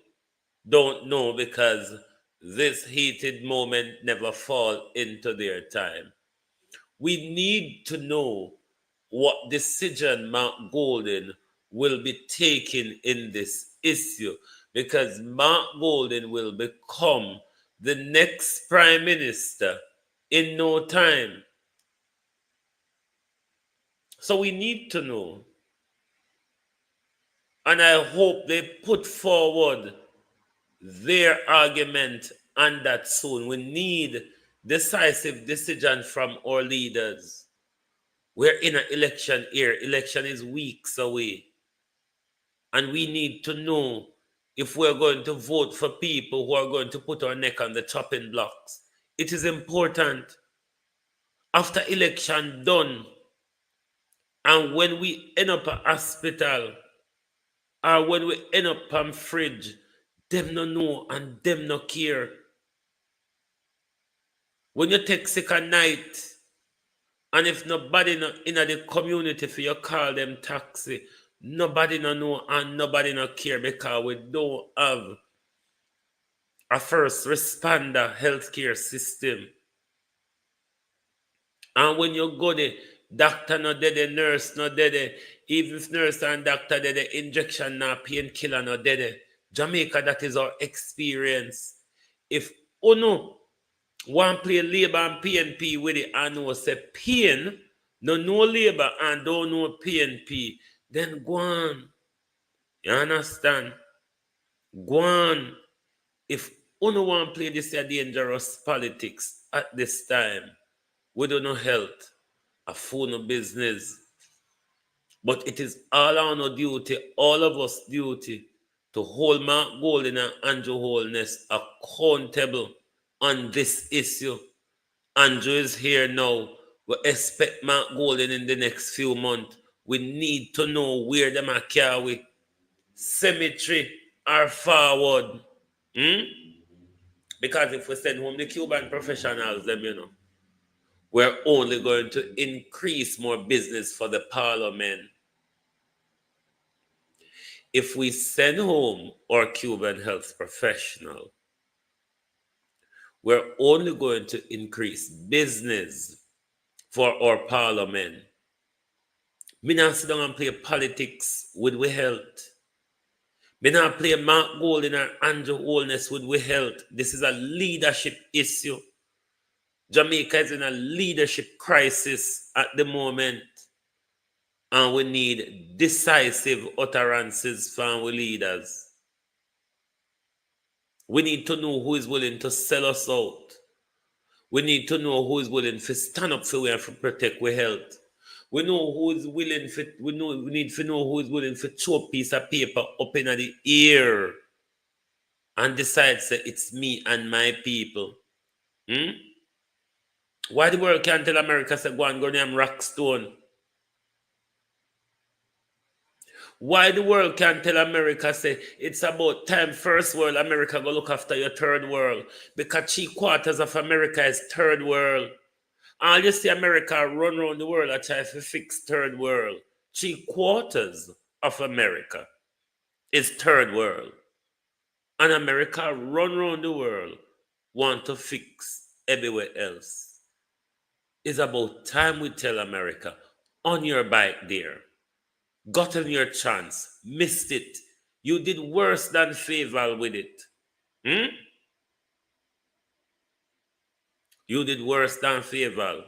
S5: don't know, because this heated moment never fall into their time. We need to know what decision Mark Golding will be taken in this issue, because Mark Golden will become the next prime minister in no time. So we need to know, and I hope they put forward their argument on that soon. We need decisive decision from our leaders. We're in an election year. Election is weeks away. And we need to know if we're going to vote for people who are going to put our neck on the chopping blocks. It is important. After election done, and when we end up at hospital, or when we end up on fridge, them no know and them no care. When you take sick at night, and if nobody no in the community for you call them taxi, nobody no know and nobody no care, because we don't have a first responder healthcare system. And when you go there, doctor no there, nurse no there, even if nurse and doctor there, the injection no painkiller no there. Jamaica, that is our experience. If no one play labor and PNP with it and know say pain, no labor and don't know PNP, then go on. You understand? Go on. If no one play this dangerous politics at this time, we don't know health, a fool no business. But it is all our duty, all of us duty, to hold Mark Golden and Andrew Holness accountable on this issue. Andrew is here now. We expect Mark Golden in the next few months. We need to know where them are carry cemetery or forward. Because if we send home the Cuban professionals, them, we're only going to increase more business for the parliament. If we send home our Cuban health professional, we're only going to increase business for our parliament. Me not sit down and play politics with we health. Me not play Mark Golden or Andrew Holness with we health. This is a leadership issue. Jamaica is in a leadership crisis at the moment. And we need decisive utterances from our leaders. We need to know who is willing to sell us out. We need to know who is willing to stand up for we and to protect our health. We know who is willing for, we need to know who is willing to throw a piece of paper up in the air and decide that it's me and my people. Why the world can't tell America say go and go name Rockstone? Why the world can't tell America say it's about time first world America go look after your third world? Because 3/4 of America is third world. And you see America run around the world and try to fix third world. 3/4 of America is third world. And America run around the world want to fix everywhere else. It's about time we tell America, on your bike there. Gotten your chance, missed it. You did worse than favor with it. You did worse than favor.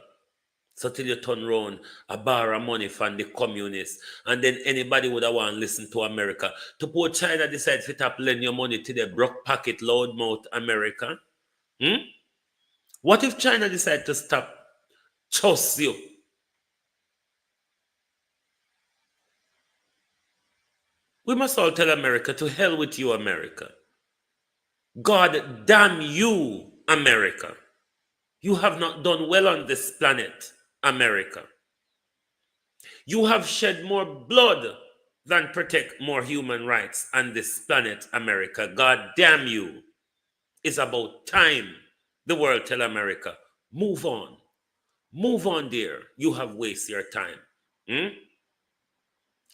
S5: So till you turn around, a borrow money from the communists, and then anybody would have want to listen to America. To poor China decide to tap lend your money to the broke pocket loudmouth America. What if China decide to stop trust you? We must all tell America, to hell with you, America. God damn you, America. You have not done well on this planet, America. You have shed more blood than protect more human rights on this planet, America. God damn you. It's about time the world tell America, move on. Move on, dear. You have wasted your time.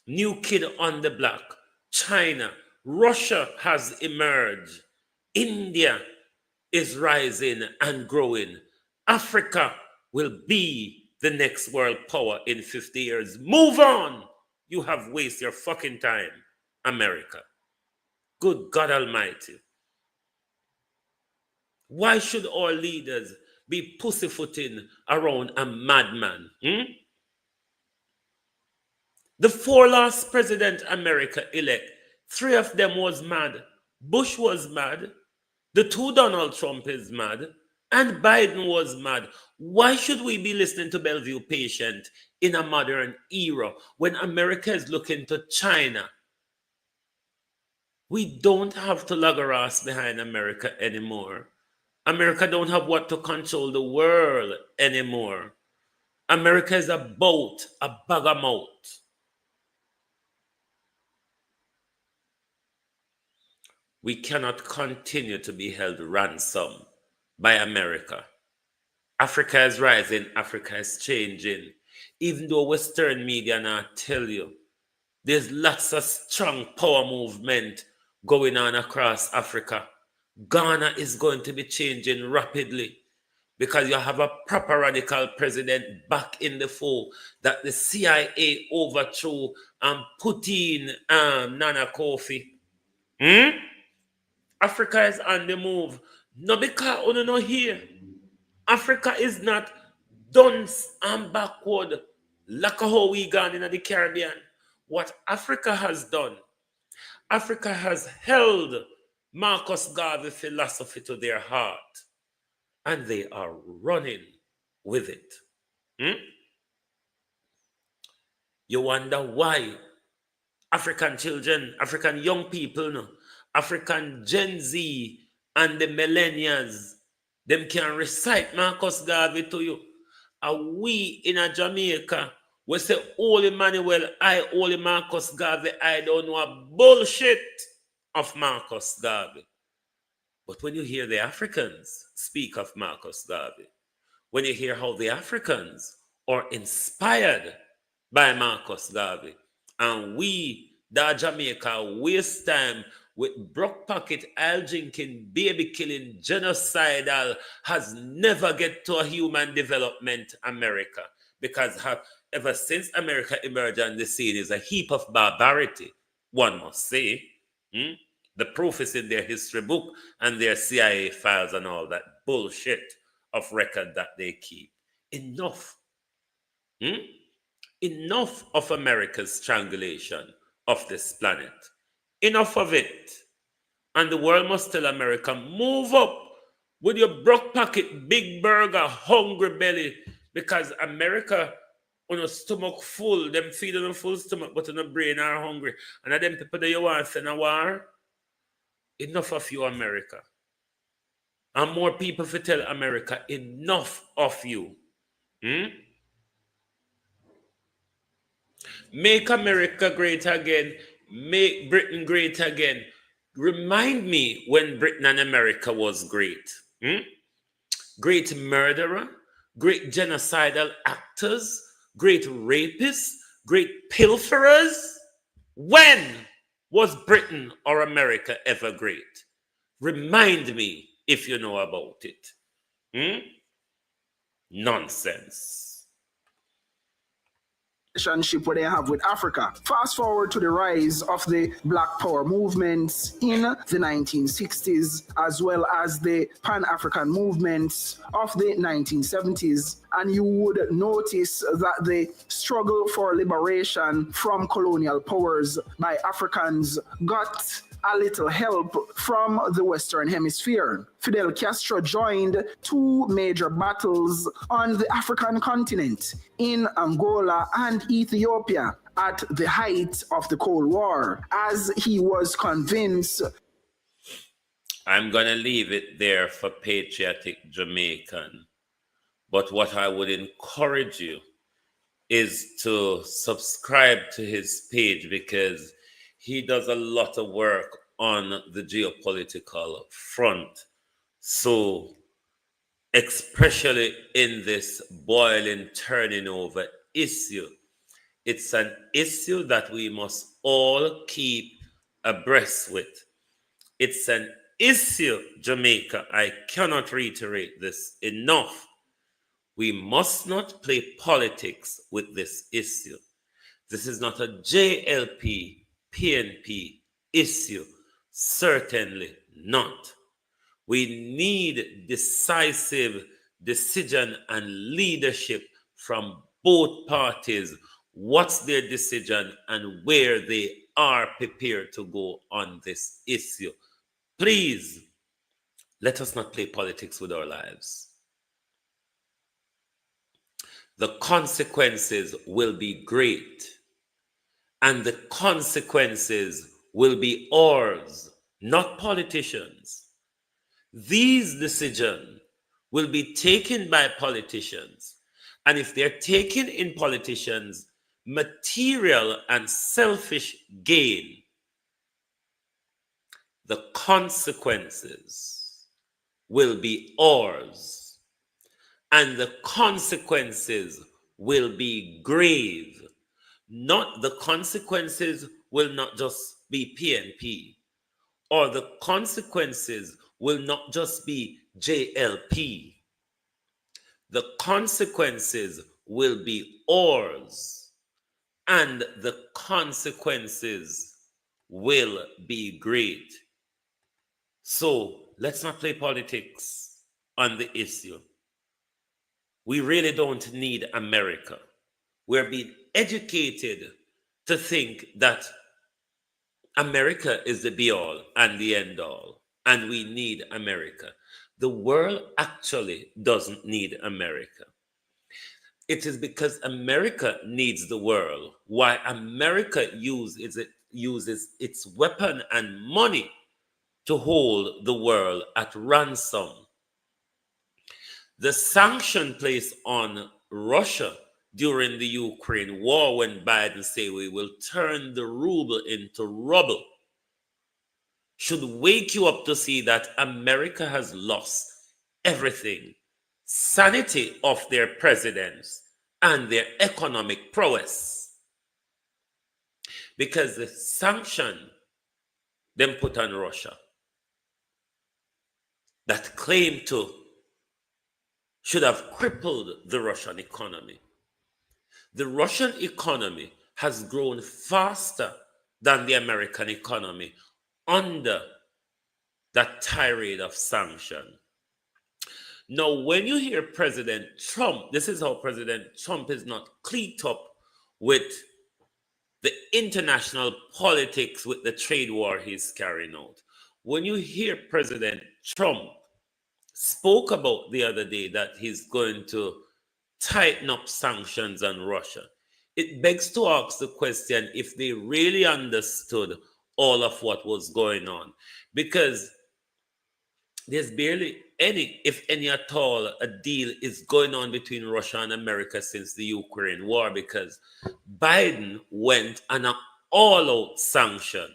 S5: New kid on the block. China, Russia has emerged. India is rising and growing. Africa will be the next world power in 50 years. Move on. You have wasted your fucking time, America. Good God Almighty. Why should our leaders be pussyfooting around a madman? The 4 last president America elect, 3 of them was mad. Bush was mad. The 2 Donald Trump is mad. And Biden was mad. Why should we be listening to Bellevue patient in a modern era when America is looking to China? We don't have to lug our ass behind America anymore. America don't have what to control the world anymore. America is a boat, a bag of mouth. We cannot continue to be held ransom by America. Africa is rising, Africa is changing. Even though Western media not tell you, there's lots of strong power movement going on across Africa. Ghana is going to be changing rapidly because you have a proper radical president back in the fold that the CIA overthrew and put in Nana Kofi. Africa is on the move. No, because you know here, Africa is not done and backward like how we gone in the Caribbean. What Africa has done, Africa has held Marcus Garvey philosophy to their heart, and they are running with it. You wonder why African children, African young people, no, African Gen Z and the millennials, them can recite Marcus Garvey to you. And we in a Jamaica, we say, Holy Manuel, I, Holy Marcus Garvey, I don't know a bullshit of Marcus Garvey. But when you hear the Africans speak of Marcus Garvey, when you hear how the Africans are inspired by Marcus Garvey, and we, the Jamaica, waste time with broke pocket, oil drinking, baby killing, genocidal, has never get to a human development America. Because ever since America emerged on the scene is a heap of barbarity, one must say. The proof is in their history book and their CIA files and all that bullshit of record that they keep. Enough. Enough of America's strangulation of this planet. Enough of it. And the world must tell America, move up with your broke pocket, big burger, hungry belly, because America on a stomach full, them feed on a full stomach, but on a brain are hungry. And them people that you want to send a war, enough of you, America. And more people to tell America, enough of you. Make America great again. Make Britain great again. Remind me when Britain and America was great. Great murderer, great genocidal actors, great rapists, great pilferers. When was Britain or America ever great? Remind me if you know about it. Nonsense.
S7: Relationship where they have with Africa. Fast forward to the rise of the Black Power movements in the 1960s, as well as the Pan-African movements of the 1970s, and you would notice that the struggle for liberation from colonial powers by Africans got a little help from the Western Hemisphere. Fidel Castro joined 2 major battles on the African continent, in Angola and Ethiopia, at the height of the Cold War, as he was convinced.
S5: I'm going to leave it there for patriotic Jamaican. But what I would encourage you is to subscribe to his page, because he does a lot of work on the geopolitical front. So, especially in this boiling, turning over issue, it's an issue that we must all keep abreast with. It's an issue, Jamaica. I cannot reiterate this enough. We must not play politics with this issue. This is not a JLP, PNP issue. Certainly not. We need decisive decision and leadership from both parties. What's their decision and where they are prepared to go on this issue. Please, let us not play politics with our lives. The consequences will be great, and the consequences will be ours, not politicians. These decisions will be taken by politicians, and if they're taken in politicians' material and selfish gain, the consequences will be ours, and the consequences will be grave. Not the consequences will not just be PNP, or the consequences will not just be JLP. The consequences will be ours, and the consequences will be great. So let's not play politics on the issue. We really don't need America. We're being educated to think that America is the be-all and the end-all, and we need America. The world actually doesn't need America. It is because America needs the world why America uses its weapon and money to hold the world at ransom. The sanction placed on Russia during the Ukraine war, when Biden said we will turn the ruble into rubble, should wake you up to see that America has lost everything: sanity of their presidents and their economic prowess. Because the sanction them put on Russia that claim to should have crippled the Russian economy. The Russian economy has grown faster than the American economy under that tirade of sanction. Now, when you hear President Trump, this is how President Trump is not clicked up with the international politics, with the trade war he's carrying out. When you hear President Trump spoke about the other day that he's going to tighten up sanctions on Russia, it begs to ask the question if they really understood all of what was going on. Because there's barely any, if any at all, a deal is going on between Russia and America since the Ukraine war, because Biden went on an all-out sanction.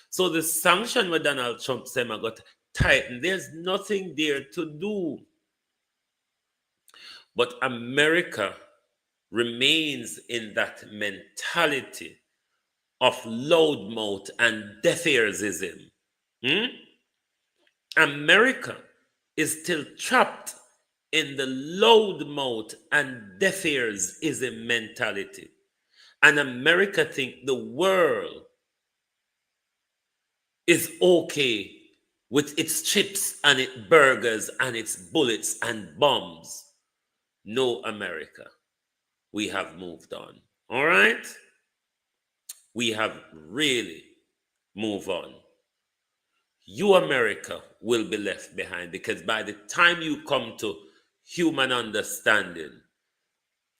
S5: So the sanction with Donald Trump said got tightened. There's nothing there to do. But America remains in that mentality of loudmouth and deaf-earsism. America is still trapped in the loudmouth and deaf-earsism mentality. And America thinks the world is okay with its chips and its burgers and its bullets and bombs. No, America, we have moved on. All right? We have really moved on. You, America, will be left behind, because by the time you come to human understanding,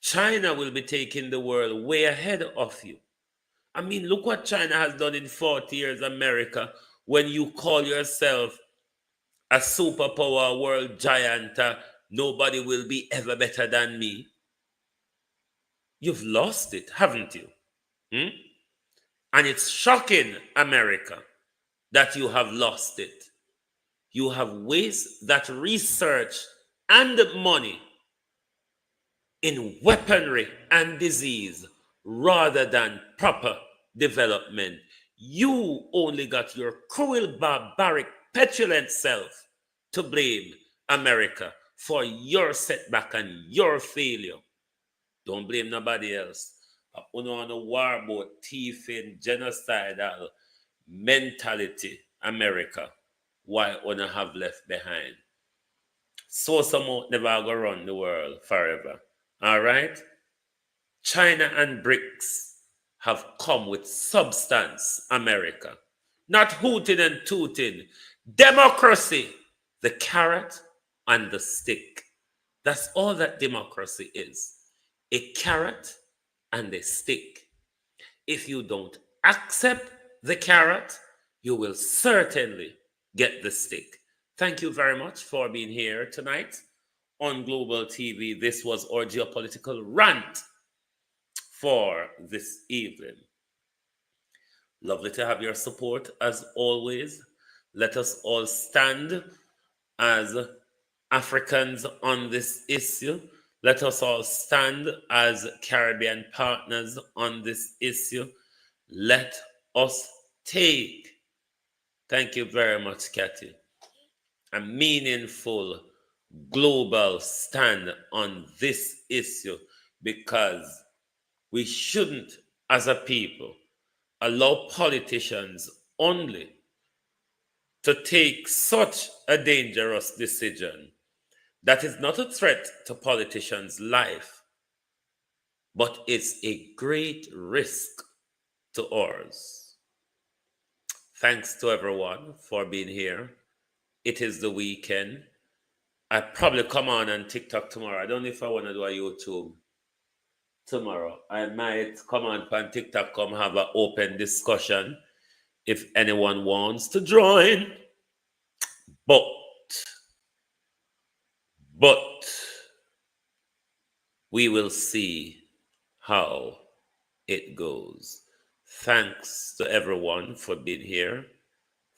S5: China will be taking the world way ahead of you. I mean, look what China has done in 40 years, America, when you call yourself a superpower world giant, nobody will be ever better than me. You've lost it, haven't you? And it's shocking, America, that you have lost it. You have wasted that research and money in weaponry and disease rather than proper development. You only got your cruel, barbaric, petulant self to blame, America, for your setback and your failure. Don't blame nobody else. On a warboat, thieving, genocidal mentality, America, why una have left behind. So some never go run the world forever. All right? China and BRICS have come with substance, America. Not hooting and tooting. Democracy, the carrot and the stick. That's all that democracy is. A carrot and a stick. If you don't accept the carrot, you will certainly get the stick. Thank you very much for being here tonight on Global TV. This was our geopolitical rant for this evening. Lovely to have your support as always. Let us all stand as Africans on this issue. Let us all stand as Caribbean partners on this issue. Let us take, thank you very much, Kathy, a meaningful global stand on this issue, because we shouldn't, as a people, allow politicians only to take such a dangerous decision that is not a threat to politicians' life, but it's a great risk to ours. Thanks to everyone for being here. It is the weekend. I probably come on TikTok tomorrow. I don't know if I want to do a YouTube tomorrow. I might come on TikTok, come have an open discussion if anyone wants to join. But we will see how it goes. Thanks to everyone for being here.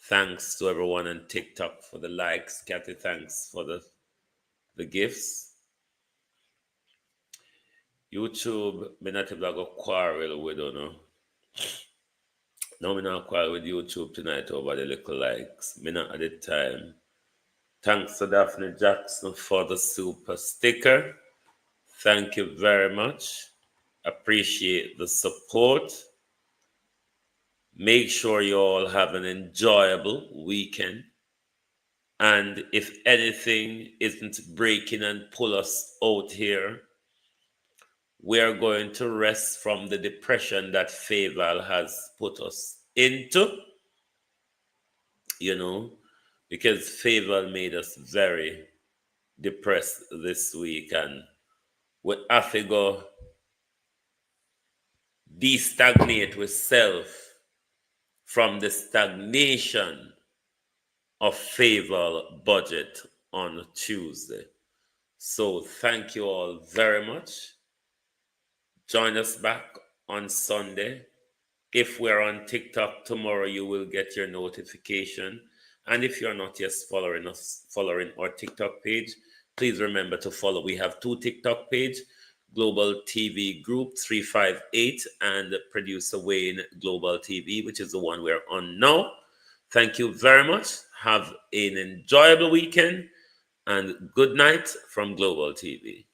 S5: Thanks to everyone on TikTok for the likes. Kathy, thanks for the gifts. YouTube, me not able to go quarrel with, you know. No, me not quarrel with YouTube tonight over the little likes. Me not at the time. Thanks to Daphne Jackson for the super sticker. Thank you very much. Appreciate the support. Make sure you all have an enjoyable weekend. And if anything isn't breaking and pull us out here, we are going to rest from the depression that Faval has put us into, you know, because Faval made us very depressed this week, and we have to go de-stagnate with self from the stagnation of Faval budget on Tuesday. So thank you all very much. Join us back on Sunday. If we're on TikTok tomorrow, you will get your notification. And if you're not yet following our TikTok page, please remember to follow. We have two TikTok pages, Global TV Group 358 and Producer Wayne Global TV, which is the one we're on now. Thank you very much. Have an enjoyable weekend and good night from Global TV.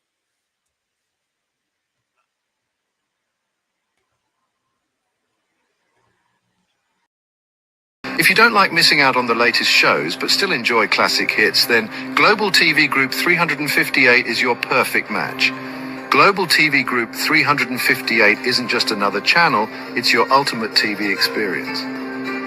S9: If you don't like missing out on the latest shows but still enjoy classic hits, then Global TV Group 358 is your perfect match. Global TV Group 358 isn't just another channel, it's your ultimate TV experience.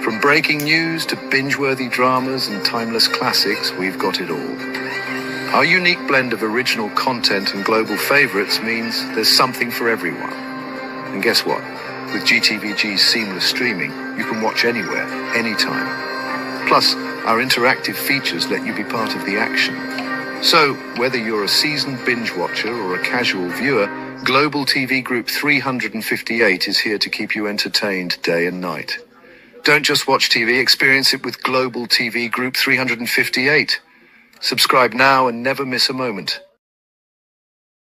S9: From breaking news to binge-worthy dramas and timeless classics, we've got it all. Our unique blend of original content and global favorites means there's something for everyone. And guess what? With GTVG's seamless streaming, you can watch anywhere, anytime. Plus, our interactive features let you be part of the action. So, whether you're a seasoned binge watcher or a casual viewer, Global TV Group 358 is here to keep you entertained day and night. Don't just watch TV, experience it with Global TV Group 358. Subscribe now and never miss a moment.